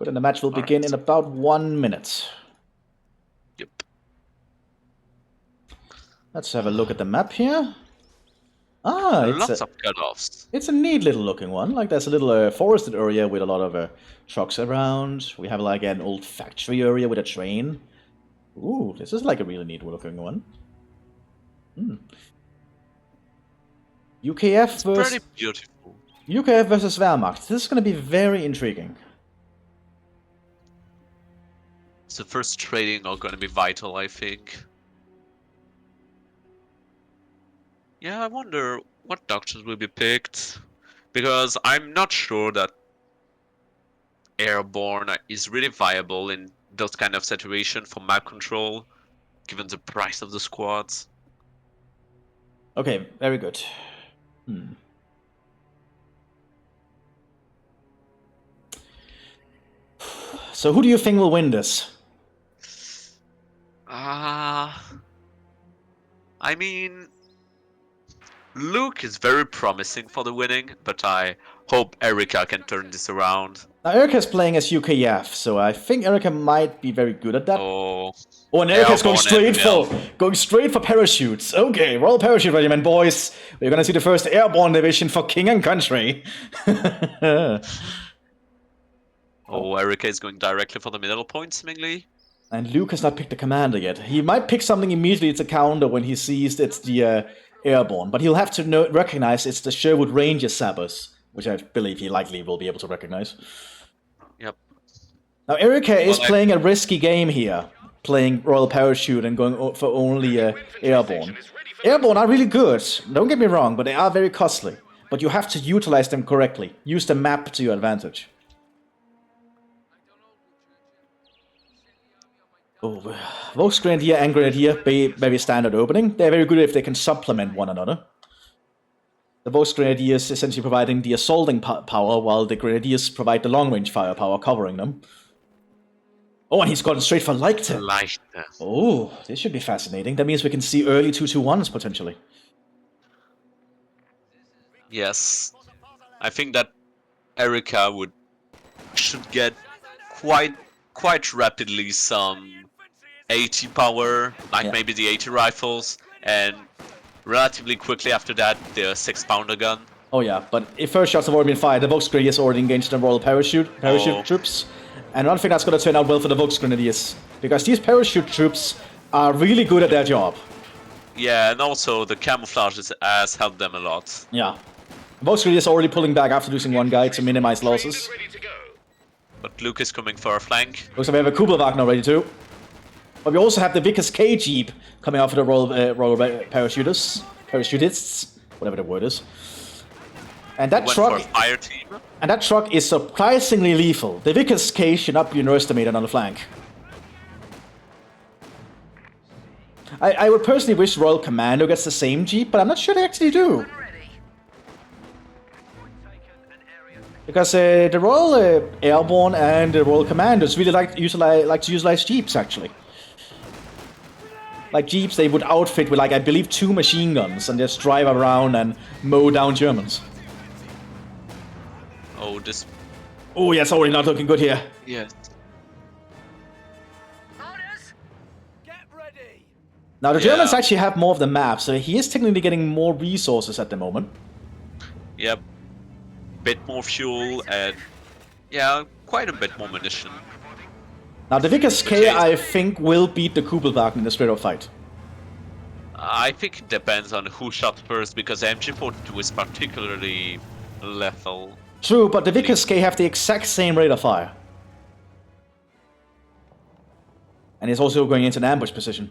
Good, and the match will begin in about 1 minute. Yep. Let's have a look at the map here. Lots of cutoffs. It's a neat little looking one. Like there's a little forested area with a lot of trucks around. We have like an old factory area with a train. Ooh, this is like a really neat looking one. UKF versus Pretty beautiful. UKF versus Wehrmacht. This is going to be very intriguing. The first trading are going to be vital, I think. Yeah, I wonder what doctrines will be picked, because I'm not sure that airborne is really viable in those kind of situations for map control, given the price of the squads. Okay, very good. So who do you think will win this? I mean, Luke is very promising for the winning, but I hope Erika can turn this around. Now Erika's playing as UKF, so I think Erika might be very good at that. Oh, and Erika's going straight for parachutes. Okay, Royal Parachute Regiment, boys. We're gonna see the first airborne division for King and Country. Oh, Erika is going directly for the middle point, seemingly. And Luke has not picked the commander yet. He might pick something immediately to counter when he sees it's the airborne, but he'll have to recognize it's the Sherwood Ranger Sappers, which I believe he likely will be able to recognize. Yep. Now Erika is playing a risky game here, playing Royal Parachute and going for only airborne. Airborne are really good, don't get me wrong, but they are very costly. But you have to utilize them correctly. Use the map to your advantage. Oh, Volksgrenadier and Grenadier, very standard opening. They're very good if they can supplement one another. The Volksgrenadiers essentially providing the assaulting power, while the Grenadiers provide the long-range firepower covering them. Oh, and he's gone straight for Leichter. Oh, this should be fascinating. That means we can see early 2-2-1s, potentially. Yes. I think that Erika should get quite rapidly some 80 power, like maybe the 80 rifles, and relatively quickly after that the 6-pounder gun. Oh yeah, but if first shots have already been fired, the Volksgrenadiers already engaged the Royal Parachute troops, and I don't think that's going to turn out well for the Volksgrenadiers, because these parachute troops are really good at their job. Yeah, and also the camouflage has helped them a lot. Yeah. The Volksgrenadiers are already pulling back after losing one guy to minimize losses. But Luke is coming for a flank. Looks like we have a Kubelwagner ready too. But we also have the Vickers K Jeep coming out for the Royal Parachutists, whatever the word is. And that truck, fire team. And that truck is surprisingly lethal. The Vickers K should not be underestimated on the flank. I would personally wish Royal Commando gets the same Jeep, but I'm not sure they actually do. Because the Royal Airborne and the Royal Commandos really like to utilize Jeeps, actually. Like Jeeps, they would outfit with, like, I believe 2 machine guns and just drive around and mow down Germans. Oh, this... Oh, yeah, it's already not looking good here. Yes. Now, the Germans actually have more of the map, so he is technically getting more resources at the moment. Yep. Bit more fuel and, yeah, quite a bit more munition. Now, the Vickers K, I think, will beat the Kubelwagen in the straight-up fight. I think it depends on who shot first, because MG42 is particularly lethal. True, but the Vickers K have the exact same rate of fire. And he's also going into an ambush position.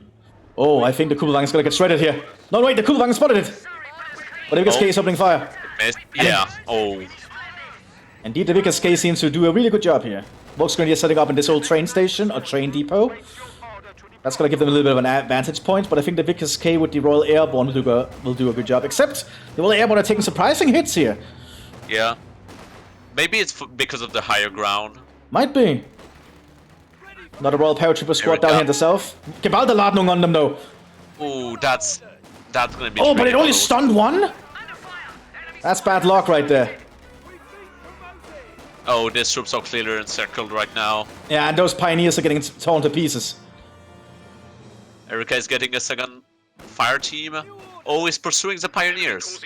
Oh, I think the Kubelwagen is going to get shredded here. No, wait, the Kubelwagen spotted it! But the Vickers K is opening fire. Yeah, Indeed, the Vickers K seems to do a really good job here. Volksgrenadier setting up in this old train station, or train depot. That's going to give them a little bit of an advantage point, but I think the Vickers K with the Royal Airborne will do a good job. Except, the Royal Airborne are taking surprising hits here. Yeah. Maybe it's because of the higher ground. Might be. Not a Royal Paratrooper squad down here in the south. Gewalterladung on them, though. Oh, that's going to be... Oh, but it only stunned one? That's bad luck right there. Oh, these troops are clearly encircled right now. Yeah, and those pioneers are getting torn to pieces. Erika is getting a second fire team. Oh, he's pursuing the pioneers.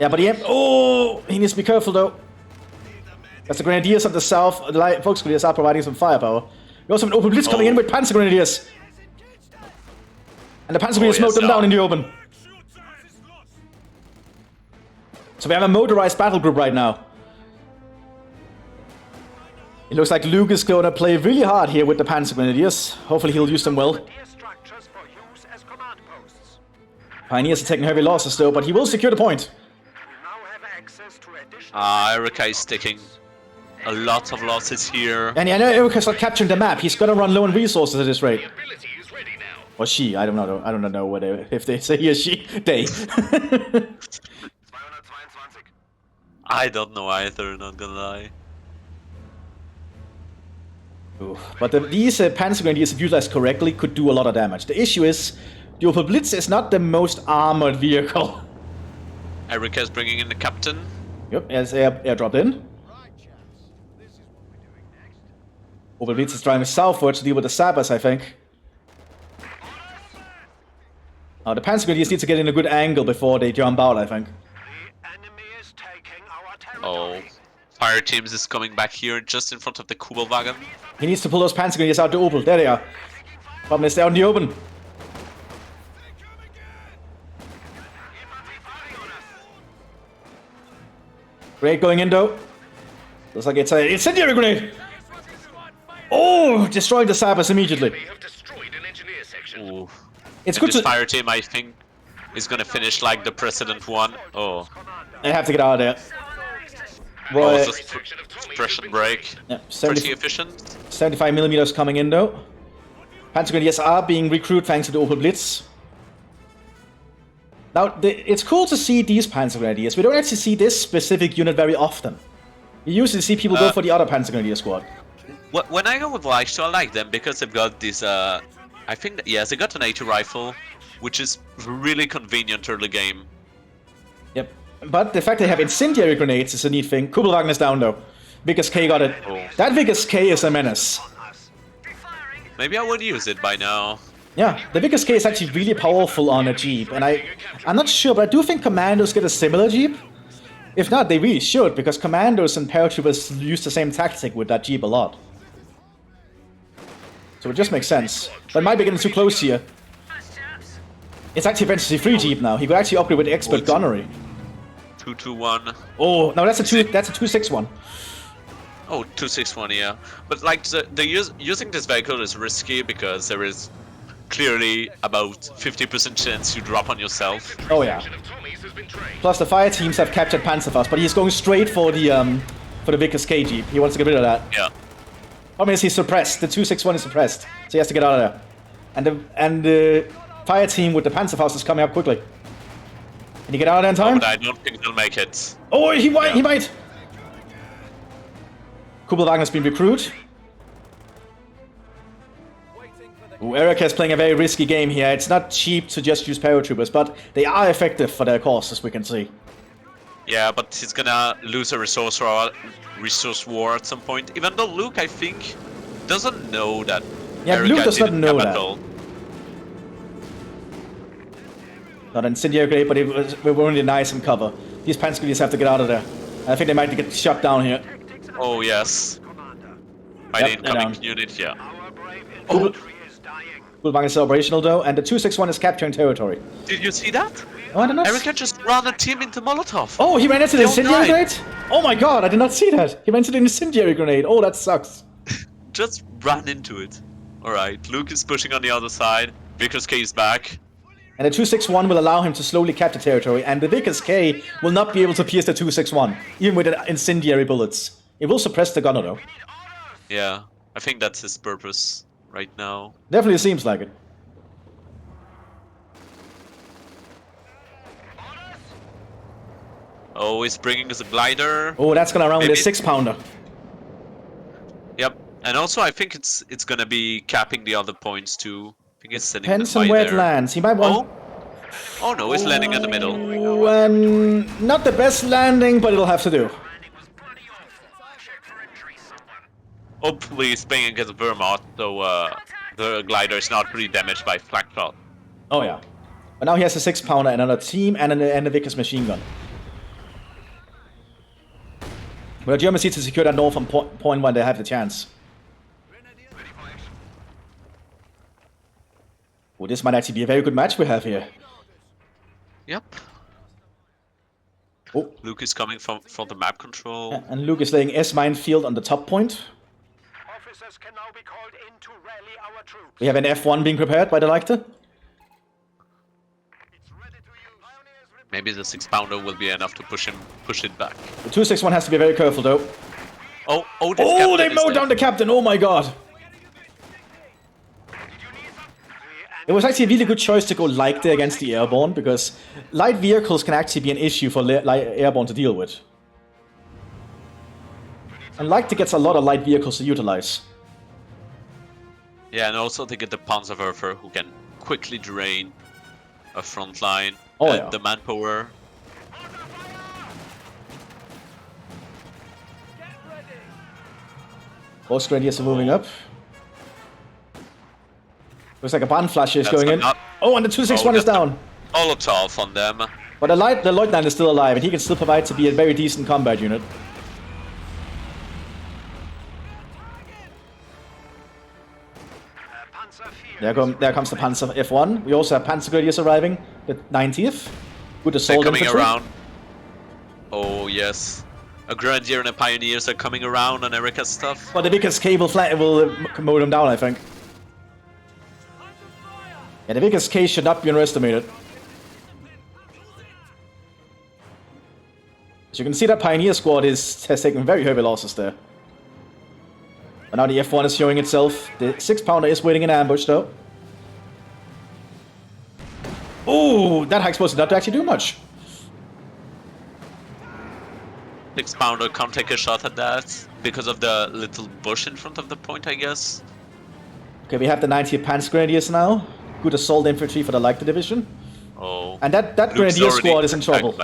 Yeah, but he needs to be careful though. As the Grenadiers of the south, the light Volksgrenadiers are providing some firepower. We also have an open blitz coming in with Panzer Grenadiers. And the Panzer Grenadiers mowed them down in the open. So we have a motorized battle group right now. It looks like Luke is going to play really hard here with the Panzer Grenadiers. Hopefully he'll use them well. Pioneers are taking heavy losses though, but he will secure the point. Erika is taking a lot of losses here. And I know Erika's not capturing the map. He's gonna run low on resources at this rate. Or she, I don't know. I don't know whether if they say he or she. They. I don't know either, not gonna lie. Oof. But these Panzer Grenadiers, if utilized correctly, could do a lot of damage. The issue is, the Opel Blitz is not the most armored vehicle. Erika is bringing in the captain. Yep, as airdropped in. Opel Blitz is driving southwards to deal with the Sabers, I think. The Panzer Grenadiers need to get in a good angle before they jump out, I think. Oh, fire teams is coming back here just in front of the Kubelwagen. He needs to pull those Panzer Grenadiers out to Opel. There they are. Problem is they're out in the open. Great going in though. Looks like it's an incendiary grenade. Oh, destroying the Sabers immediately. Ooh. It's And good this to. fire team, I think, is gonna finish like the President one. Oh, They have to get out of there. oh, Right. the suppression break. Yeah, Pretty efficient. 75 millimeters coming in though. Panzer Grenadiers are being recruited thanks to the Opel Blitz. Now, it's cool to see these Panzer Grenadiers. We don't actually see this specific unit very often. You usually see people go for the other Panzer Grenadier squad. When I go with Leichter, I like them because they've got this, I think, yes, they got an 80 rifle, which is really convenient early game. Yep. But the fact they have incendiary grenades is a neat thing. Kubelwagen is down though. Vickers K got it. Oh. That Vickers K is a menace. Maybe I would use it by now. Yeah, the Vickers K is actually really powerful on a Jeep, and I'm not sure, but I do think Commandos get a similar Jeep. If not, they really should, because Commandos and Paratroopers use the same tactic with that Jeep a lot. So it just makes sense. But it might be getting too close here. It's actually a Fantasy Free Jeep now. He could actually upgrade with Expert Gunnery. 221. Oh, no, that's a 261. Oh, 261, yeah. But like using this vehicle is risky because there is clearly about 50% chance you drop on yourself. Oh yeah. Plus the fire teams have captured Panzerfaust, but he's going straight for the Vickers K Jeep. He wants to get rid of that. Yeah. Problem is he's suppressed. The 261 is suppressed, so he has to get out of there. And the fire team with the Panzerfaust is coming up quickly. Can he get out of there in time? Oh, but I don't think they'll make it. Oh, he might. He might. Kubelwagen has been recruited. Ooh, Erika is playing a very risky game here. It's not cheap to just use paratroopers, but they are effective for their cause, as we can see. Yeah, but he's gonna lose a resource war at some point. Even though Luke, I think, doesn't know that. Yeah, Erika Luke does not didn't know come that. at all. Not an incendiary grenade, but we're only nice and cover. These Panzer Grenadiers have to get out of there. I think they might get shot down here. Oh yes. By the incoming unit, yeah. Kubelwagen is operational though, and the 261 is capturing territory. Did you see that? Oh, I did not. Erika just ran a team into Molotov. Oh, he ran into the They all incendiary died. grenade? Oh my god, I did not see that. He ran into the incendiary grenade. Oh, that sucks. Just ran into it. Alright, Luke is pushing on the other side. Vickers K is back. And the 261 will allow him to slowly capture territory, and the Vickers K will not be able to pierce the 261, even with the incendiary bullets. It will suppress the gunner though. Yeah, I think that's his purpose right now. Definitely seems like it. Oh, he's bringing us a glider. Oh, that's gonna run with a Maybe- 6-pounder. Yep, and also I think it's gonna be capping the other points too. I think it's sending Depends them on by where there. it lands. He might want... Oh no, he's landing in the middle. Not the best landing, but it'll have to do. Hopefully Spain against Vermont, so the glider is not really damaged by flak shot. Oh yeah. But now he has a 6-pounder and another team and a Vickers machine gun. But the Germans need to secure that northern point when they have the chance. Oh, this might actually be a very good match we have here. Yep. Oh. Luke is coming from the map control. Yeah, and Luke is laying S minefield on the top point. Officers can now be called in to rally our troops. We have an F1 being prepared by the Leichter. Maybe the 6-pounder will be enough to push it back. The 261 has to be very careful though. Oh, they mowed down the captain, oh my god! It was actually a really good choice to go Leichter against the airborne, because light vehicles can actually be an issue for airborne to deal with. And Leichter gets a lot of light vehicles to utilize. Yeah, and also they get the Panzerwerfer who can quickly drain a front line. Oh, yeah. The manpower. Both grenadiers are moving up. Looks like a Brandflasche is going in. Oh, and the 261 is down. Molotov on them. But the Lieutenant is still alive, and he can still provide to be a very decent combat unit. There comes the Panzer F1. We also have Panzer Grenadiers arriving, the 90th. Good assault coming infantry. Around. Oh, yes. A Grenadier and a Pioneers are coming around on Erika's stuff. But the Vickers K will mow them down, I think. Yeah, the Vickers K should not be underestimated. As you can see, that Pioneer squad has taken very heavy losses there. But now the F1 is showing itself. The 6-pounder is waiting in ambush, though. Oh, that high explosive not to actually do much. 6-pounder can't take a shot at that because of the little bush in front of the point, I guess. Okay, we have the 90th Panzer Grenadiers now. Good assault infantry for the Leichter division. Oh. And that Grenadier squad is in trouble.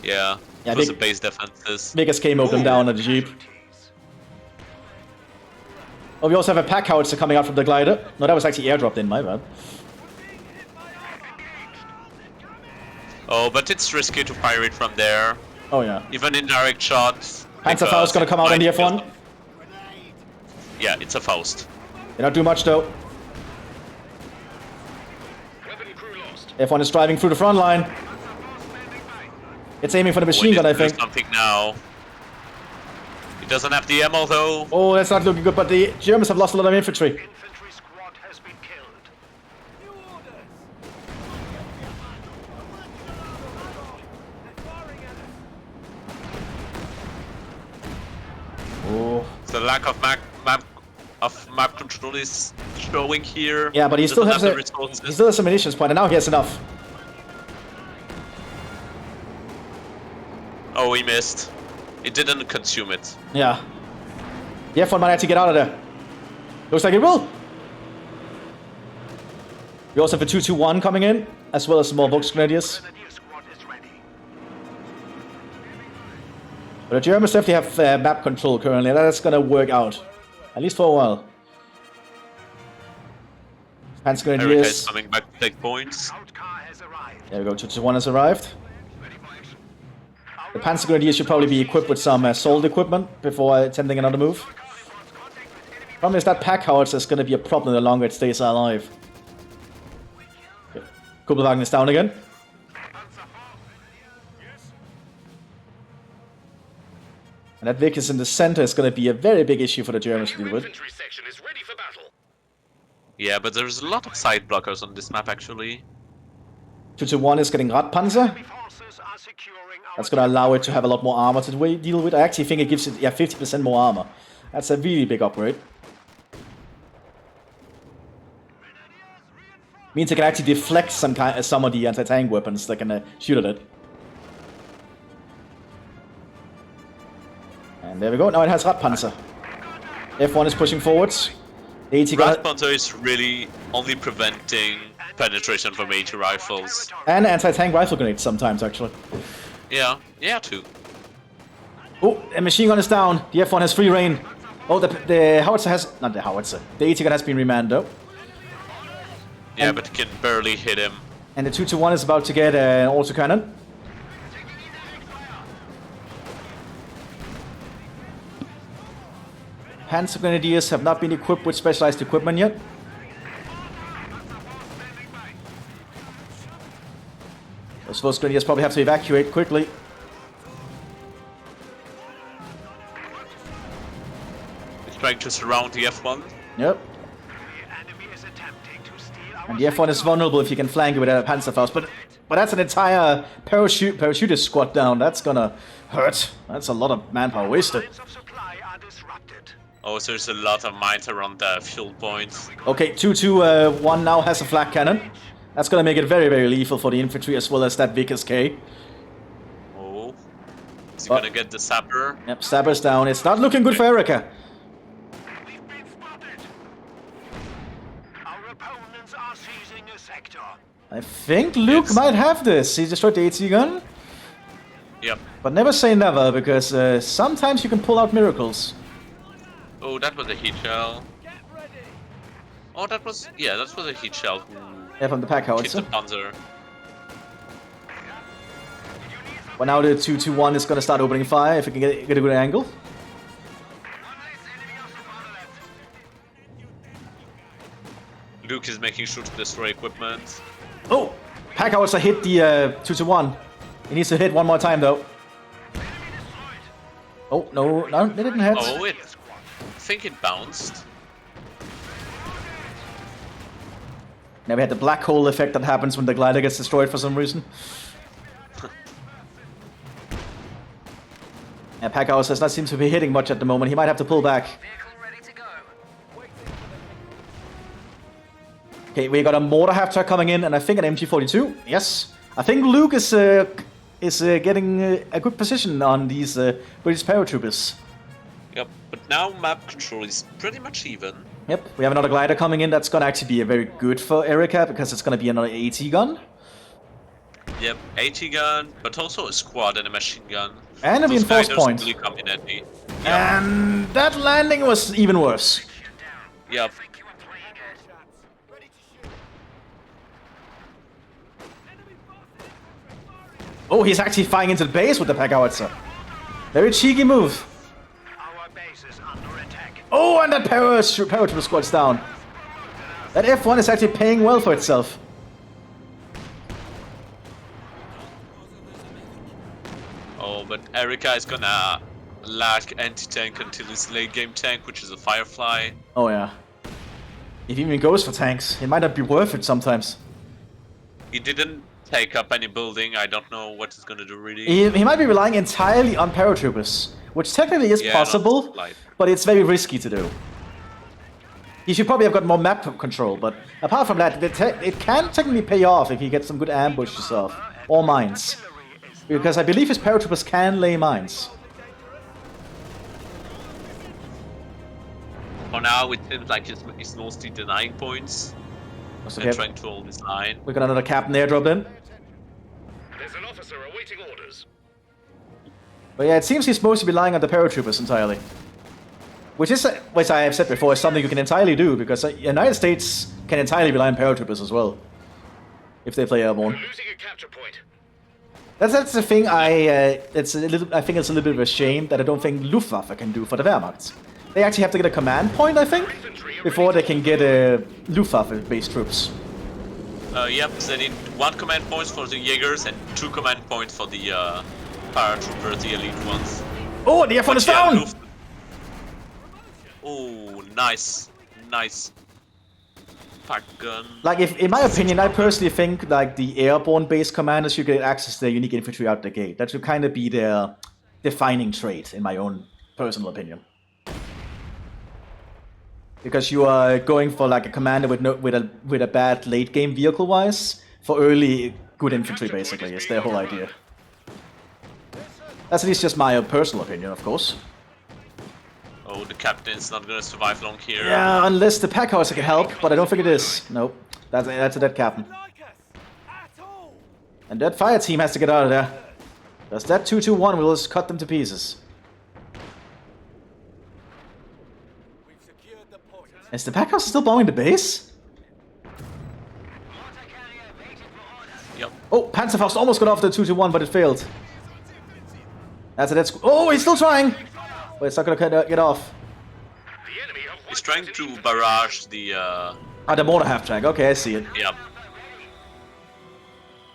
Yeah, it was a base defenses. Vickers K mowed them down at the Jeep. Oh, we also have a pack howitzer coming out from the glider. No, that was actually airdropped in, my bad. Oh, but it's risky to fire it from there. Oh, yeah. Even indirect shots. Panzerfaust gonna come out on the F1. Yeah, it's a Faust. They don't do much, though. F1 is driving through the front line. It's aiming for the machine gun, I think. Something now. It doesn't have the ammo, though. Oh, that's not looking good, but the Germans have lost a lot of infantry. Infantry squad has been killed. Oh. The lack of map control is showing here. Yeah, but he still has some munitions point, and now he has enough. Oh, he missed. It didn't consume it. Yeah. The F1 might have to get out of there. Looks like it will. We also have a 221 coming in, as well as some more Volksgrenadiers. But the Germans definitely have map control currently. That's gonna work out. At least for a while. Panzer Erika Grenadiers. is coming back to take points. There we go, 221 has arrived. The Panzer Grenadiers should probably be equipped with some assault equipment before attempting another move. Problem is that pack howitzer is going to be a problem the longer it stays alive. Okay. Kuppelwagen is down again. And that Vickers in the center is going to be a very big issue for the Germans to deal with. Yeah, but there's a lot of side blockers on this map, actually. 221 is getting Radpanzer. That's going to allow it to have a lot more armor to deal with. I actually think it gives it 50% more armor. That's a really big upgrade. Means it can actually deflect some of the anti-tank weapons that can shoot at it. And there we go. Now it has Radpanzer. F1 is pushing forwards. Radpanzer is really only preventing penetration from AT rifles. And anti-tank rifle grenades sometimes, actually. Yeah, too. Oh, the machine gun is down. The F1 has free reign. Oh, the howitzer has... Not the howitzer. The AT gun has been remanned, though. Yeah, but you can barely hit him. And the 2-1 is about to get an autocannon. Panzer Grenadiers have not been equipped with specialized equipment yet. Those Grenadiers probably have to evacuate quickly. He's trying to surround the F1. Yep. And the F1 is vulnerable if you can flank it with a Panzerfaust, but that's an entire parachutist squad down. That's gonna hurt. That's a lot of manpower wasted. Oh, so there's a lot of mines around the fuel points. Okay, 2-2-1 now has a flak cannon. That's gonna make it very, very lethal for the infantry as well as that Vickers K. Oh. Is he gonna get the sapper? Yep, Sapper's down. It's not looking good for Erika. I think Luke might have this. He destroyed the AT gun. Yep. But never say never, because sometimes you can pull out miracles. Oh, that was a heat shell. Oh, that was... Yeah, that was a heat shell. Yeah, from the pack Hit howitzer. the Panzer. But now the 2-2-1 is gonna start opening fire if it can get a good angle. Luke is making sure to destroy equipment. Oh! Pack howitzer hit the 2-1. He needs to hit one more time though. Oh, no, it didn't hit. Oh, I think it bounced. Now we had the black hole effect that happens when the glider gets destroyed for some reason. Yeah, pack howitzer does not seem to be hitting much at the moment. He might have to pull back. Okay, we got a mortar hafter coming in, and I think an MG42. Yes, I think Luke is getting a good position on these British paratroopers. Yep, but now map control is pretty much even. Yep, we have another glider coming in. That's gonna actually be very good for Erika because it's gonna be another AT gun. Yep, AT gun, but also a squad and a machine gun. And a Those reinforced gliders point. really come in handy. Yep. And that landing was even worse. Yep. Oh, he's actually firing into the base with the pack howitzer. Very cheeky move. Our base is under attack. Oh, and that paratrooper squad's down. That F1 is actually paying well for itself. Oh, but Erika is gonna lack anti-tank until his late game tank, which is a Firefly. Oh yeah. If he even goes for tanks, it might not be worth it sometimes. He didn't take up any building. I don't know what he's gonna do really. He might be relying entirely on paratroopers, which technically is Yeah, possible, not light. but it's very risky to do. He should probably have got more map control, but apart from that, it can technically pay off if he gets some good ambushes off, or mines. Because I believe his paratroopers can lay mines. For now, it seems like he's mostly denying points So and trying to hold his line. we got another captain airdrop in. There's an officer awaiting orders. But yeah, it seems he's supposed to be relying on the paratroopers entirely. Which I have said before, is something you can entirely do, because the United States can entirely rely on paratroopers as well. If they play airborne. Losing a capture point. That's the thing I think it's a little bit of a shame that I don't think Luftwaffe can do for the Wehrmacht. They actually have to get a command point, I think, before they can get Luftwaffe-based troops. Yep, they need 1 command point for the Jaegers and 2 command points for the paratroopers, the elite ones. Oh, the F1 is But yeah, down! Oh, nice. Nice. Pack gun. Like, in my opinion, I personally think like the airborne-based commanders should get access to their unique infantry out the gate. That should kind of be their defining trait, in my own personal opinion. Because you are going for like a commander with a bad late game vehicle wise for early good infantry, basically is their whole idea. That's at least just my personal opinion, of course. Oh, the captain's not gonna survive long here. Yeah, unless the pack howitzer can help, but I don't think it is. Nope, that's a dead captain. And that fire team has to get out of there. Because that 2-2-1 will just cut them to pieces. Is the pack house still bombing the base? Yep. Oh, Panzerfaust almost got off the 2-1, but it failed. That's a dead Oh, he's still trying! But it's not gonna get off. He's trying to barrage the. Ah, the mortar half track. Okay, I see it. Yep.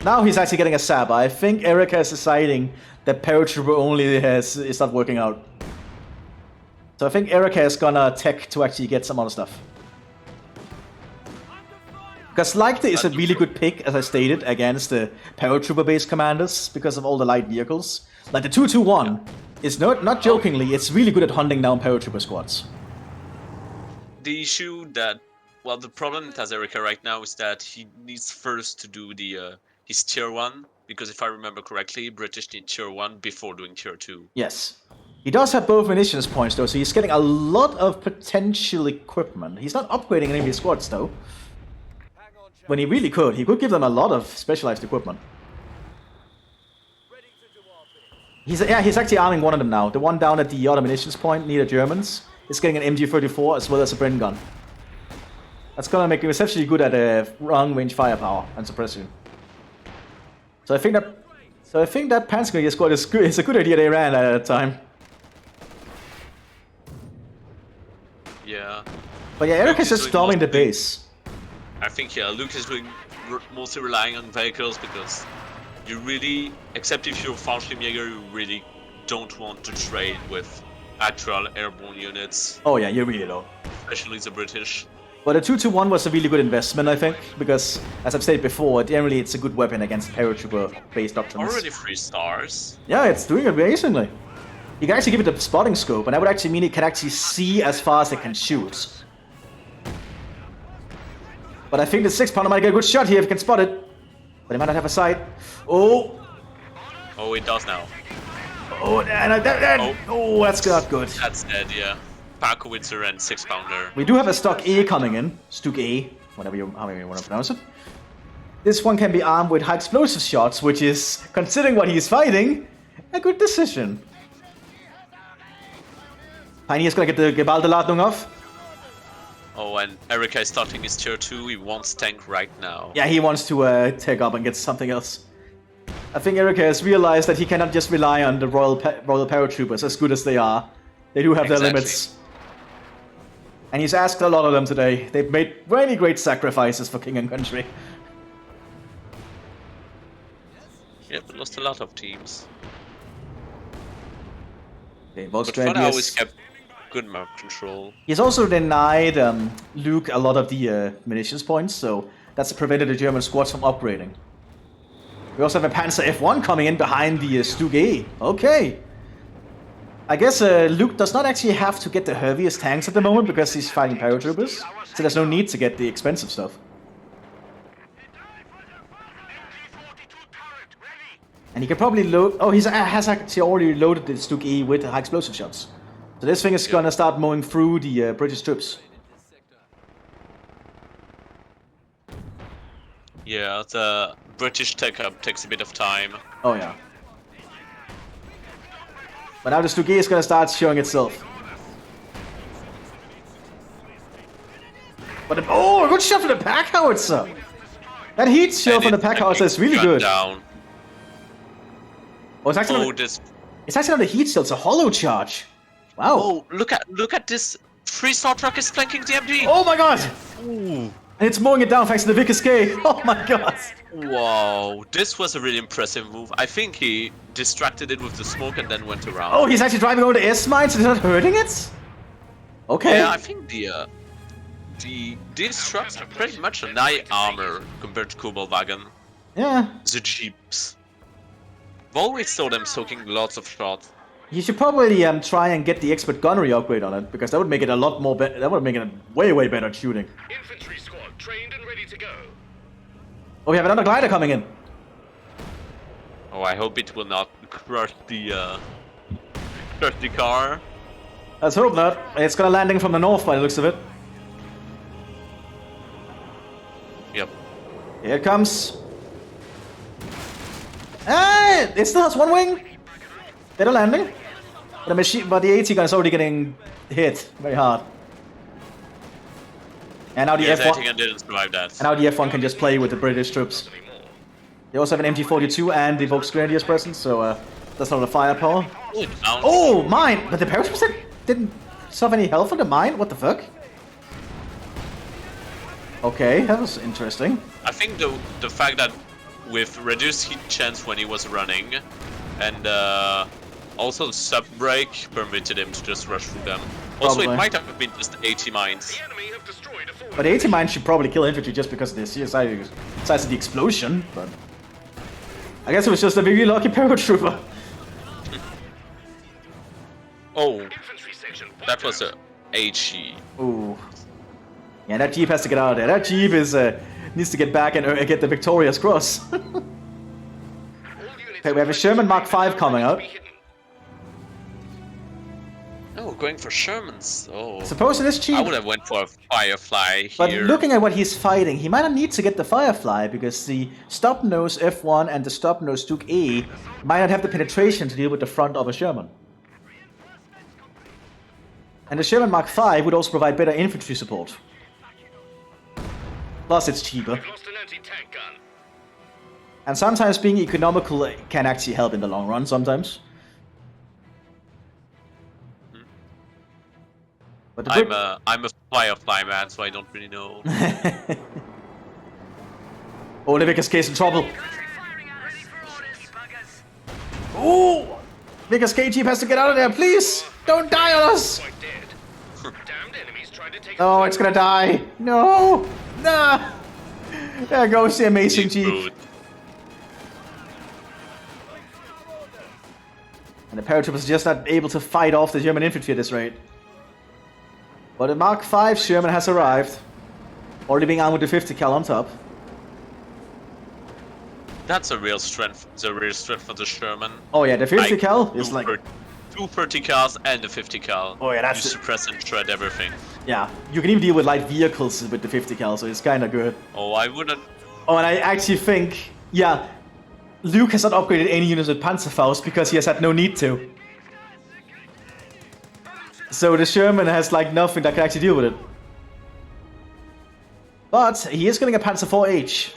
Now he's actually getting a Saba. I think Erika is deciding that Paratrooper only is not working out. So I think Erika is gonna tech to actually get some other stuff. Because Leichte is a really good pick, as I stated, against the Paratrooper-based commanders because of all the light vehicles. Like the 2-2-1 is not jokingly, it's really good at hunting down Paratrooper squads. The issue that, well, the problem with Erika right now is that he needs first to do the his tier 1, because if I remember correctly, British need tier 1 before doing tier 2. Yes. He does have both munitions points though, so he's getting a lot of potential equipment. He's not upgrading any of his squads though. When he really could. He could give them a lot of specialized equipment. He's actually arming one of them now. The one down at the other munitions point near the Germans is getting an MG34 as well as a Bren gun. That's gonna make him exceptionally good at long range firepower and suppression. So I think that Panzer squad is good. It's a good idea they ran at that time. Yeah. But yeah, Erika is just storming the base. I think, yeah, Luke is mostly relying on vehicles because you really, except if you're Fallschirmjäger, you really don't want to trade with actual airborne units. Oh yeah, you really don't. Especially the British. But the 2-2-1 was a really good investment, I think, because, as I've stated before, generally it's a good weapon against paratrooper-based options. Already 3 stars. Yeah, it's doing amazingly. You can actually give it a spotting scope, and that would actually mean it can actually see as far as it can shoot. But I think the 6-pounder might get a good shot here if he can spot it. But he might not have a sight. Oh! Oh, it does now. Oh, that's not good. That's dead, yeah. Parkowitzer and 6-pounder. We do have a stock A coming in. Stuk A, however you want to pronounce it. This one can be armed with high explosive shots, which is, considering what he's fighting, a good decision. Tiny is gonna get the Gebaldeladung off. Oh, and Erika is starting his tier 2. He wants tank right now. Yeah, he wants to take up and get something else. I think Erika has realized that he cannot just rely on the Royal Paratroopers, as good as they are. They do have their limits. And he's asked a lot of them today. They've made really great sacrifices for king and country. Yeah, but lost a lot of teams. Okay, but for now, he's kept good map control. He's also denied Luke a lot of the munitions points, so that's prevented the German squads from upgrading. We also have a Panzer F1 coming in behind the Stug A. Okay. I guess Luke does not actually have to get the heaviest tanks at the moment because he's fighting paratroopers, so there's no need to get the expensive stuff. And he can probably load... Oh, he has actually already loaded the Stug E with high explosive shots. So this thing is gonna start mowing through the British troops. Yeah, the British tech-up takes a bit of time. Oh yeah. But now the Stug E is gonna start showing itself. But oh, a good shot for the pack howitzer! That heat shield from the pack howitzer is really good. Down. Oh, it's actually it's actually not a heat shield, it's a hollow charge. Wow. Oh, look at this 3-star truck is flanking the MG. Oh my god! Ooh. And it's mowing it down thanks to the Vickers K. Oh my god! Wow, this was a really impressive move. I think he distracted it with the smoke and then went around. Oh, he's actually driving over the S-mines and he's not hurting it? Okay. Yeah, I think these trucks are pretty much a knight armor compared to Kobolwagen. Yeah. The Jeeps. I've always saw them soaking lots of shots. You should probably try and get the expert gunnery upgrade on it, because that would make it a lot more better. That would make it a way better at shooting. Infantry squad trained and ready to go. Oh, we have another glider coming in. Oh, I hope it will not crush the car. Let's hope not. It's gonna landing from the north by the looks of it. Yep. Here it comes. Ah! It still has one wing. Better landing. But the AT gun is already getting hit very hard. And now the Yes, F1. Ettinger didn't survive that. And now the F1 can just play with the British troops. They also have an MG42 and the Volksgrenadiers present, so that's a lot of firepower. Oh, mine! But the paratroopers didn't suffer any health from the mine? What the fuck? Okay, that was interesting. I think the fact that with reduced hit chance when he was running, and also the sub break permitted him to just rush through them. Also, Probably. it might have been just 80 mines. But the 80 mine should probably kill infantry just because of the sheer size of the explosion, but... I guess it was just a very lucky paratrooper. Oh, that was a HE. Ooh. Yeah, that Jeep has to get out of there. That Jeep is needs to get back and get the Victoria's Cross. Okay, we have a Sherman Mark V coming out. Oh, going for Shermans. Oh. Suppose it is cheap. I would have went for a Firefly But here. looking at what he's fighting, he might not need to get the Firefly because the stub-nose F1 and the stub-nose Duke A might not have the penetration to deal with the front of a Sherman. And the Sherman Mark V would also provide better infantry support. Plus, it's cheaper. And sometimes being economical can actually help in the long run, sometimes. But I'm a Firefly man, so I don't really know. Oh, the Vickers K's in trouble. Ooh! Vickers K Jeep has to get out of there, please! Don't die on us! Oh, it's gonna die. No! Nah! There goes the amazing Jeep. And the paratroopers are just not able to fight off the German infantry at this rate. But the Mark V Sherman has arrived. Already being armed with the 50 cal on top. That's a real strength. It's a real strength for the Sherman. Oh yeah, the 50 cal is like... 230 cals and the 50 cal. Oh yeah, that's... You suppress and shred everything. Yeah, you can even deal with light vehicles with the 50 cal, so it's kinda good. Oh, I wouldn't... Oh, and I actually think... Yeah, Luke has not upgraded any units with Panzerfaust because he has had no need to. So the Sherman has like nothing that can actually deal with it. But he is getting a Panzer IV-H.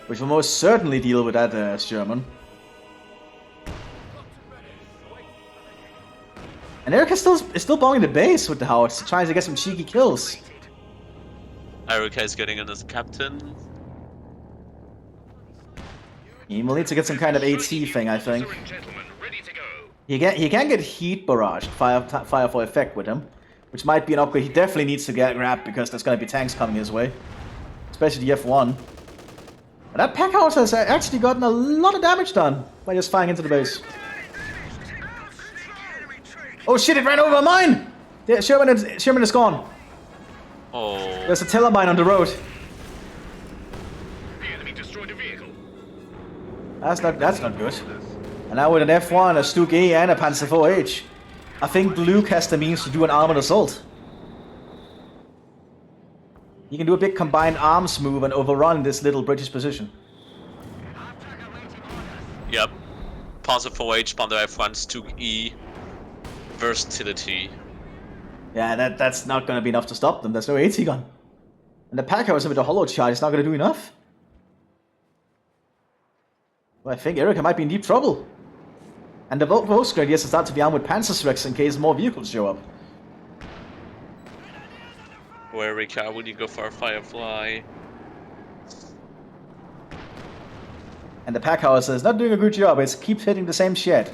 Which will most certainly deal with that Sherman. And Erika is still bombing the base with the house, trying to get some cheeky kills. Erika is getting in as captain. He will need to get some kind of AT thing, I think. He can get heat barrage, fire for effect with him, which might be an upgrade he definitely needs to get grabbed because there's going to be tanks coming his way, especially the F1. And that pack house has actually gotten a lot of damage done by just firing into the base. Oh shit! It ran over a mine. Yeah, Sherman is gone. Oh. There's a tiller mine on the road. The enemy destroyed a vehicle. That's not good. And now with an F1, a Stuke A, and a Panzer IV-H, I think Luke has the means to do an armored assault. He can do a big combined arms move and overrun this little British position. Yep. Panzer IV-H, Panzer F1, Stuke E. Versatility. Yeah, that's not going to be enough to stop them. There's no AT gun. And the pack house with the hollow charge is not going to do enough. Well, I think Erika might be in deep trouble. And the Volksgrenadiers start to be armed with Panzerschrecks in case more vehicles show up. Oh, Erika, would you go for a Firefly? And the pack house is not doing a good job. It keeps hitting the same shed.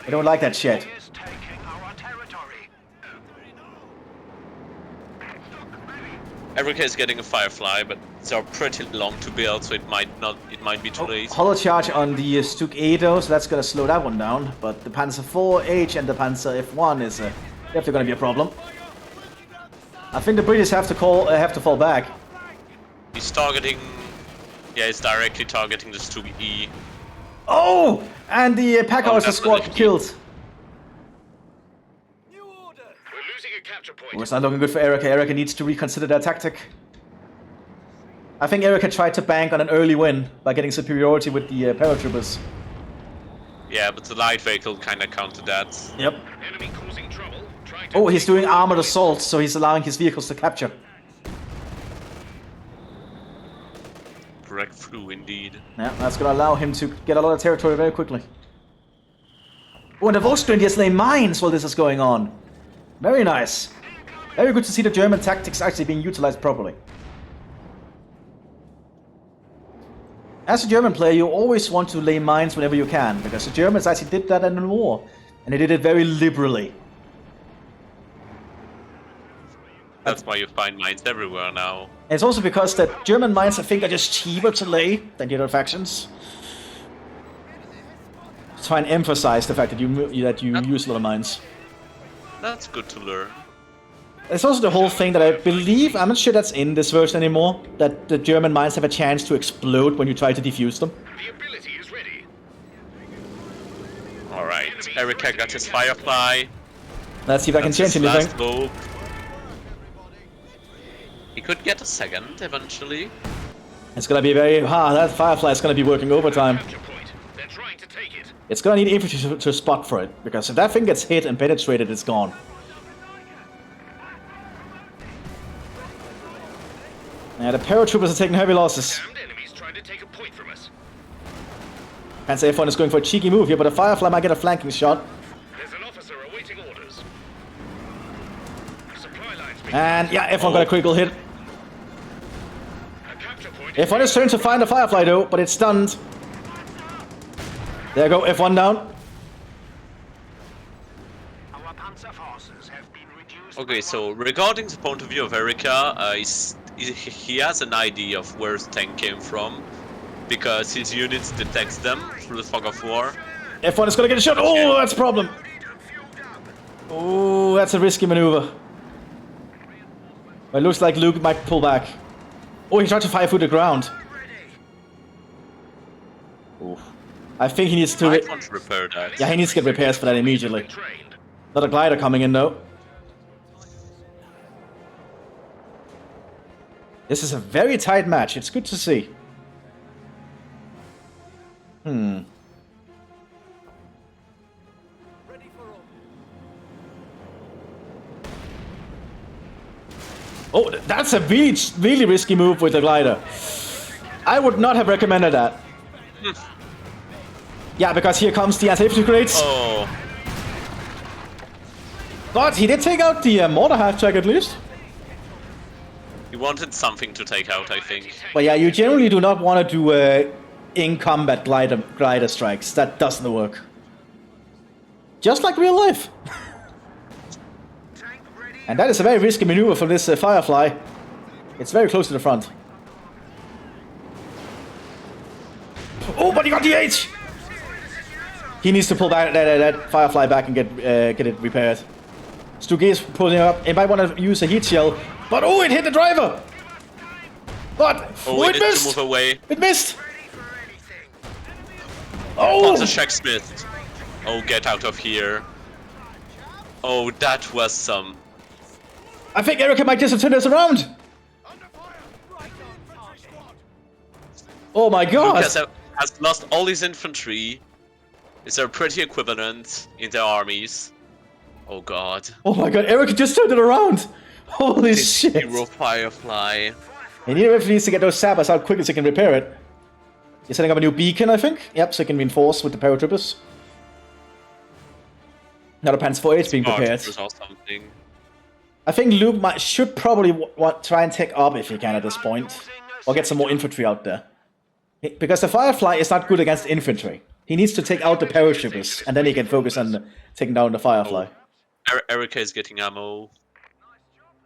I don't like that shed. Erika is getting a Firefly, but they're pretty long to build, so it might be too late. Hollow charge on the Stuke A though, so that's gonna slow that one down. But the Panzer IV-H and the Panzer F1 is definitely gonna be a problem. I think the British have to fall back. He's targeting... Yeah, he's directly targeting the Stuke E. Oh! And the pack house squad killed. We're losing a capture point. Oh, it's not looking good for Erika. Erika needs to reconsider their tactic. I think Erika tried to bank on an early win by getting superiority with the paratroopers. Yeah, but the light vehicle kinda countered that. Yep. Enemy causing trouble. Try Oh, he's doing armored assault, so he's allowing his vehicles to capture. Breakthrough indeed. Yeah, that's gonna allow him to get a lot of territory very quickly. Oh, and the Volksgrenadiers lay mines while this is going on. Very nice. Very good to see the German tactics actually being utilized properly. As a German player, you always want to lay mines whenever you can, because the Germans actually did that in the war, and they did it very liberally. That's why you find mines everywhere now. And it's also because that German mines, I think, are just cheaper to lay than the other factions. To try and emphasize the fact that you use a lot of mines. That's good to learn. There's also the whole thing that I believe, I'm not sure that's in this version anymore, that the German mines have a chance to explode when you try to defuse them. The ability is ready. Alright, Erika got his Firefly. Let's see if I can change His anything. last hope. He could get a second eventually. It's gonna be very hard. That Firefly is gonna be working overtime. Capture point. They're trying to take it. It's gonna need infantry to spot for it, because if that thing gets hit and penetrated, it's gone. Yeah, the paratroopers are taking heavy losses. Damned enemies trying to take a point from us. Can't say F1 is going for a cheeky move here, but a Firefly might get a flanking shot. There's an officer awaiting orders. Supply lines being And yeah, F1 got a critical hit. a capture point. F1 is trying to find the Firefly though, but it's stunned. There you go, F1 down. Our panzer forces have been reduced. Okay, so regarding the point of view of Erika, he has an idea of where the tank came from, because his units detects them through the fog of war. F1 is gonna get a shot. Oh, that's a problem. Oh, that's a risky maneuver. It looks like Luke might pull back. Oh, he tried to fire through the ground. Oof. I think he needs to... I want to repair that. Yeah, he needs to get repairs for that immediately. Trained. Another glider coming in though. This is a very tight match. It's good to see. Oh, that's a really, really risky move with the glider. I would not have recommended that. Yeah, because here comes the anti-infantry grenades. Oh, But he did take out the mortar half-track at least. he wanted something to take out, I think. But yeah, you generally do not want to do in-combat glider strikes. That doesn't work. Just like real life. And that is a very risky maneuver from this Firefly. It's very close to the front. Oh, but he got the H! He needs to pull that Firefly back and get it repaired. Stuge is pulling up. He might want to use a heat shell. But oh, it hit the driver! But Oh, it we need missed! to move away. It missed! Oh, Oh! the checks missed. Oh, get out of here. Oh, that was some... I think Erika might just have turned us around! Oh my god! Lucas has lost all his infantry. Is there pretty equivalent in their armies? Oh god. Oh my god, Erika just turned it around! Holy shit! Hero Firefly. And he needs to get those sappers out quick as he can repair it. He's setting up a new beacon, I think. Yep, so he can reinforce with the paratroopers. Now the Panzer 4H being prepared. Or something. I think Luke should probably try and take up if he can at this point. Or get some more infantry out there. Because the Firefly is not good against infantry. He needs to take out the paratroopers, and then he can focus on taking down the Firefly. Erika is getting ammo.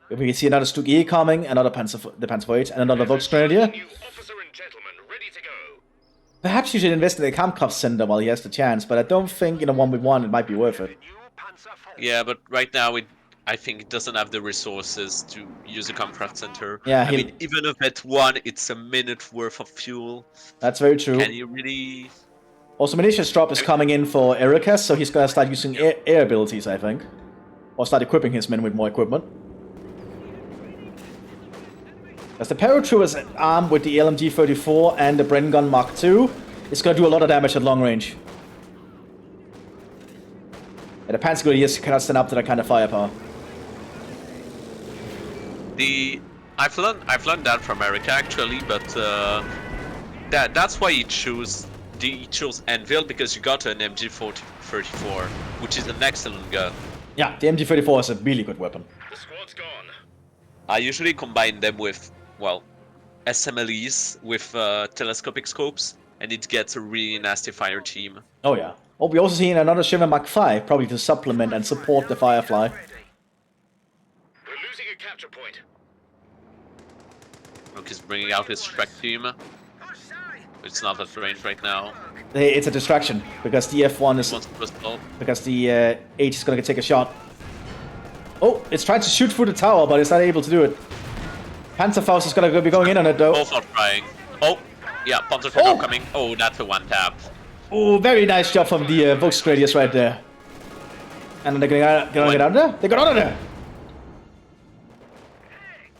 We can see another Stuge coming, another the Panzer 4H, and another Volksgrenadier. New officer and gentleman ready to go. Perhaps you should invest in the Kampfkraft Center while he has the chance, but I don't think in a 1v1 it might be worth it. New panzer force. Yeah, but right now I think it doesn't have the resources to use a Kampfkraft Center. Yeah, I mean, even if at one, it's a minute worth of fuel. That's very true. Can you really... Also, munitions drop is coming in for Erika, so he's gonna start using air abilities, I think. Or start equipping his men with more equipment. As the paratroop is armed with the LMG-34 and the Bren Gun Mark II, it's gonna do a lot of damage at long range. And the Panzer Grenadiers cannot stand up to that kind of firepower. I've learned that from Erika actually, but that's why he chose Anvil, because you got an MG34, which is an excellent gun. Yeah, the MG34 is a really good weapon. The squad's gone. I usually combine them with, well, SMLEs with telescopic scopes, and it gets a really nasty fire team. Oh yeah. Oh, we also seen another Sherman Mark 5, probably to supplement and support the Firefly. We're losing a capture point. Rook is bringing out his Shrek team. It's not at range right now. It's a distraction, because the F1 is... Wants to pistol. Because the H is gonna take a shot. Oh, it's trying to shoot through the tower, but it's not able to do it. Panzerfaust is gonna be going in on it, though. Both are trying. Oh, yeah, Panzerfaust coming. Oh, that's a one tap. Oh, very nice job from the Volksgrenadiers right there. And they're gonna get out of there? They got out of there!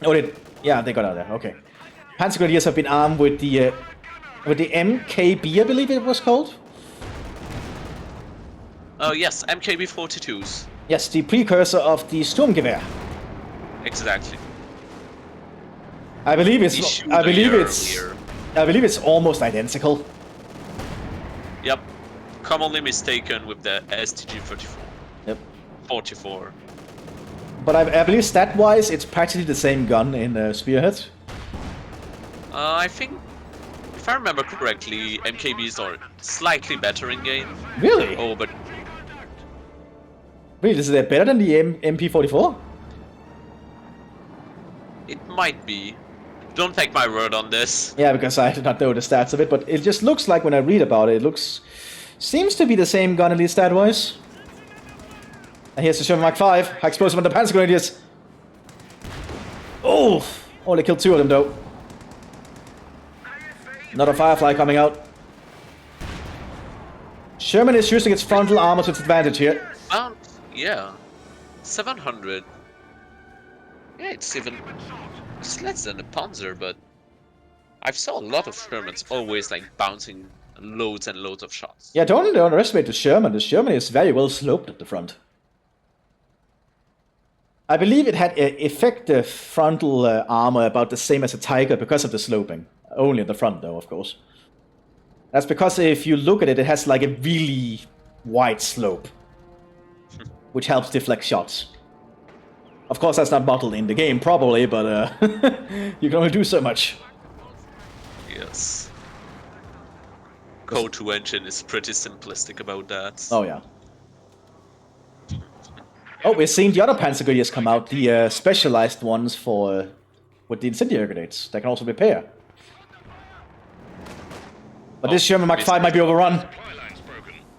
Oh, yeah, they got out of there, okay. Panzergrenadiers have been armed with the MKB, I believe it was called? Oh, yes, MKB-42s. Yes, the precursor of the Sturmgewehr. Exactly. I believe it's almost identical. Yep. Commonly mistaken with the STG-34. Yep. 44. But I believe stat-wise, it's practically the same gun in Spearhead. I think, if I remember correctly, MKBs are slightly better in game. Really? Oh, but Really, is it better than the MP44? it might be. Don't take my word on this. Yeah, because I do not know the stats of it, but it just looks like when I read about it, seems to be the same gun at least stat-wise. And here's the Sherman Mark 5, high explosive on the Panzergrenadiers. Oh, only killed 2 of them though. Another Firefly coming out. Sherman is using its frontal armor to its advantage here. Yeah. 700. Yeah, it's less than a Panzer, but I've saw a lot of Shermans always like bouncing loads and loads of shots. Yeah, don't underestimate the Sherman. The Sherman is very well sloped at the front. I believe it had effective frontal armor about the same as a Tiger because of the sloping. Only at the front though, of course. That's because if you look at it, it has like a really wide slope, which helps deflect shots. Of course, that's not modeled in the game, probably, but you can only do so much. Yes. Code 2 engine is pretty simplistic about that. Oh, yeah. Oh, we're seeing the other Panzergrenadiers come out, the specialized ones for with the incendiary grenades. They can also repair. But this Sherman Mark 5 might be overrun.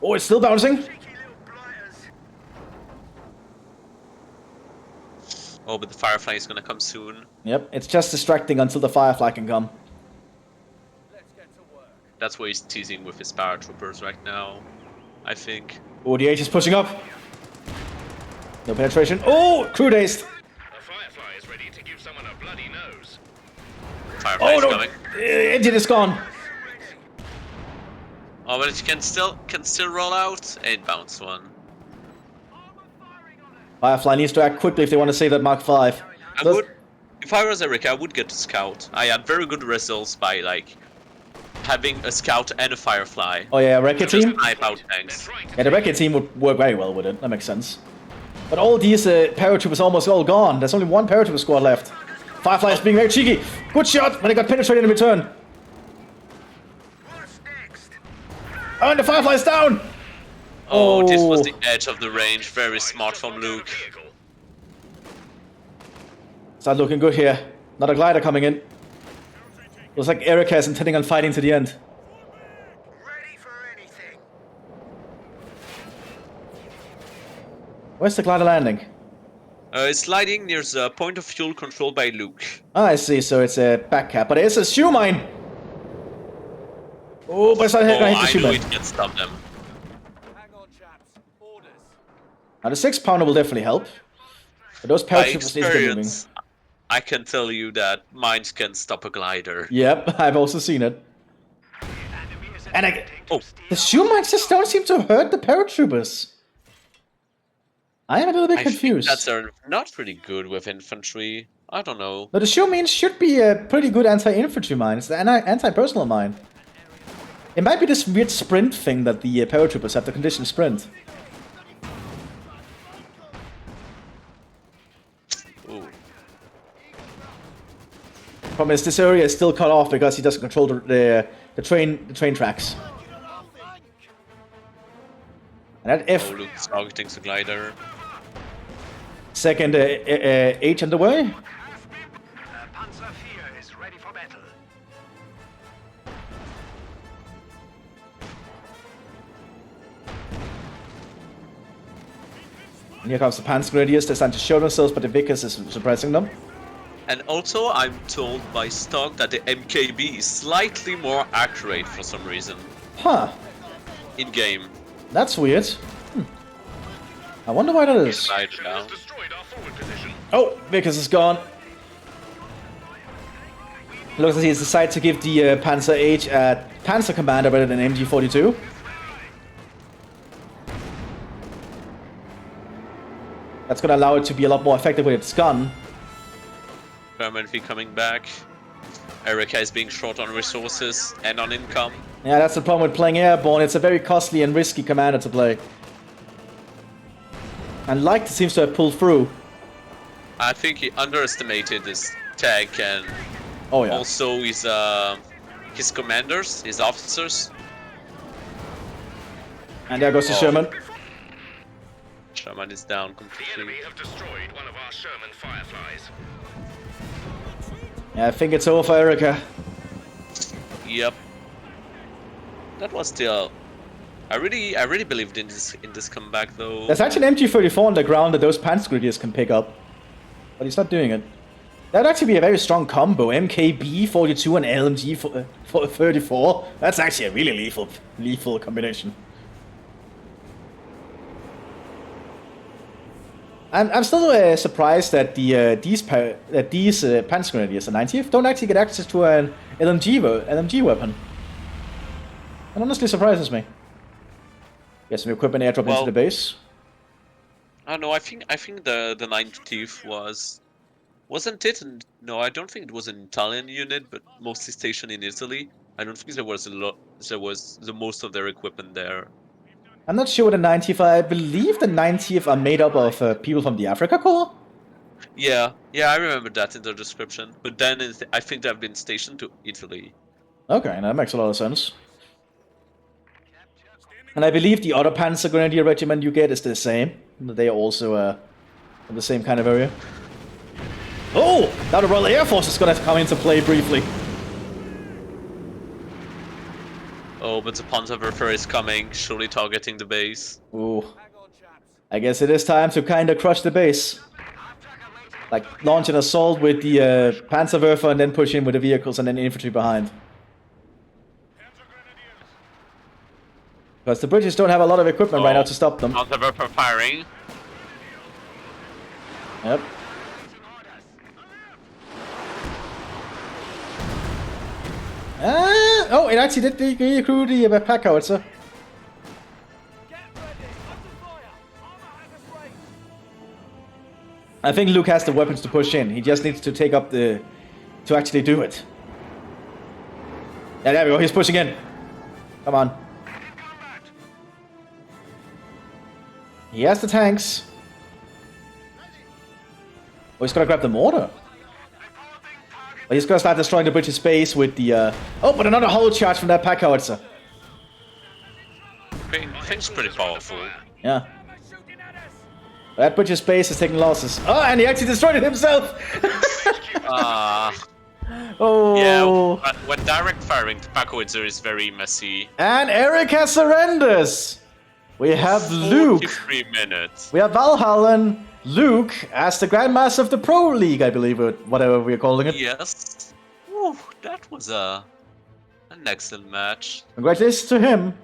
Oh, it's still bouncing. Oh, but the Firefly is gonna come soon. Yep, it's just distracting until the Firefly can come. That's why he's teasing with his paratroopers right now, I think. Oh, the H is pushing up. No penetration. Oh, crew dazed. The Firefly is ready to give someone a bloody nose. Firefly is coming. Engine is gone. Oh, but it can still roll out. It bounced one. Firefly needs to act quickly if they want to save that Mark 5. If I was Erika, I would get to scout. I had very good results by like having a scout and a Firefly. Oh yeah, Recce team? Snipe out tanks. Yeah, the Recce team would work very well with it. That makes sense. But all these paratroopers are almost all gone. There's only one paratrooper squad left. Firefly is being very cheeky. Good shot, but he got penetrated in return. Oh, and the Firefly is down! Oh, this was the edge of the range. Very smart from Luke. It's not looking good here. Not a glider coming in. Looks like Erika is intending on fighting to the end. Ready for anything. Where's the glider landing? It's sliding near the point of fuel controlled by Luke. Ah, I see, so it's a back cap. But it's a shoe mine! Oh, but it's not gonna hit the shoe I know mine. it can stop them. Now the 6-pounder will definitely help. But those By paratroopers need to get moving. experience, I can tell you that mines can stop a glider. Yep, I've also seen it. And Oh, the shoe mines just don't seem to hurt the paratroopers. I am a little bit I think confused. that's not really good with infantry. I don't know. No, the Sure Means should be a pretty good anti-infantry mine. It's the anti-personal mine. It might be this weird sprint thing that the paratroopers have, the conditioned sprint. Ooh. Problem is, this area is still cut off because he doesn't control the train tracks. And that F. Oh, Luke's targeting the glider. Second H underway. Panzer IV is ready for battle. And here comes the Panzer Grenadiers. They're starting to show themselves, but the Vickers is suppressing them. And also, I'm told by stock that the MKB is slightly more accurate for some reason. Huh. In game. That's weird. I wonder why that is. Right now. Oh, Vickers is gone. Looks like he's decided to give the Panzer H a Panzer Commander rather than MG42. That's gonna allow it to be a lot more effective with its gun. Permanently coming back. Erika is being short on resources and on income. Yeah, that's the problem with playing airborne. It's a very costly and risky commander to play. And Light seems to have pulled through. I think he underestimated his tech and Oh yeah. also his commanders, his officers. And there goes the Sherman. Sherman is down The completely. enemy have destroyed one of our Sherman Fireflies. Yeah, I think it's over for Erika. Yep. That was still. I really believed in this comeback though. There's actually an MG34 on the ground that those Panzer Grenadiers can pick up. But he's not doing it. That'd actually be a very strong combo. MKB 42 and LMG 34. That's actually a really lethal combination. I'm still surprised that these Panzer Grenadiers, the 90th, don't actually get access to an LMG weapon. It honestly surprises me. Get some equipment airdrop into the base. I don't know. I think the 90th wasn't it? No, I don't think it was an Italian unit, but mostly stationed in Italy. I don't think there was the most of their equipment there. I'm not sure what the 90th are. I believe the 90th are made up of people from the Africa Corps? Yeah, I remember that in the description. But then I think they've been stationed to Italy. Okay, that makes a lot of sense. And I believe the other Panzer Grenadier regiment you get is the same. They are also from the same kind of area. Oh! Now the Royal Air Force is going to come into play briefly. Oh, but the Panzerwerfer is coming, surely targeting the base. Ooh. I guess it is time to kind of crush the base. Like, launch an assault with the Panzerwerfer and then push in with the vehicles and then infantry behind. Because the British don't have a lot of equipment right now to stop them. Panzerwerfer firing. Yep. Oh, it actually did recruit the pack howitzer. I think Luke has the weapons to push in. He just needs to take up to actually do it. Yeah, there we go. He's pushing in. Come on. He has the tanks. Oh, he's gonna grab the mortar. But he's gonna start destroying the British base with the oh, but another hull charge from that pack howitzer. Thing's pretty powerful. Yeah. That British base is taking losses. Oh, and he actually destroyed it himself! Oh. Yeah, when direct firing, the pack howitzer is very messy. And Erika surrenders! We have Luke. 43 minutes. We have Valhallen, Luke, as the Grandmaster of the Pro League, I believe, or whatever we're calling it. Yes. Ooh, that was an excellent match. Congratulations to him.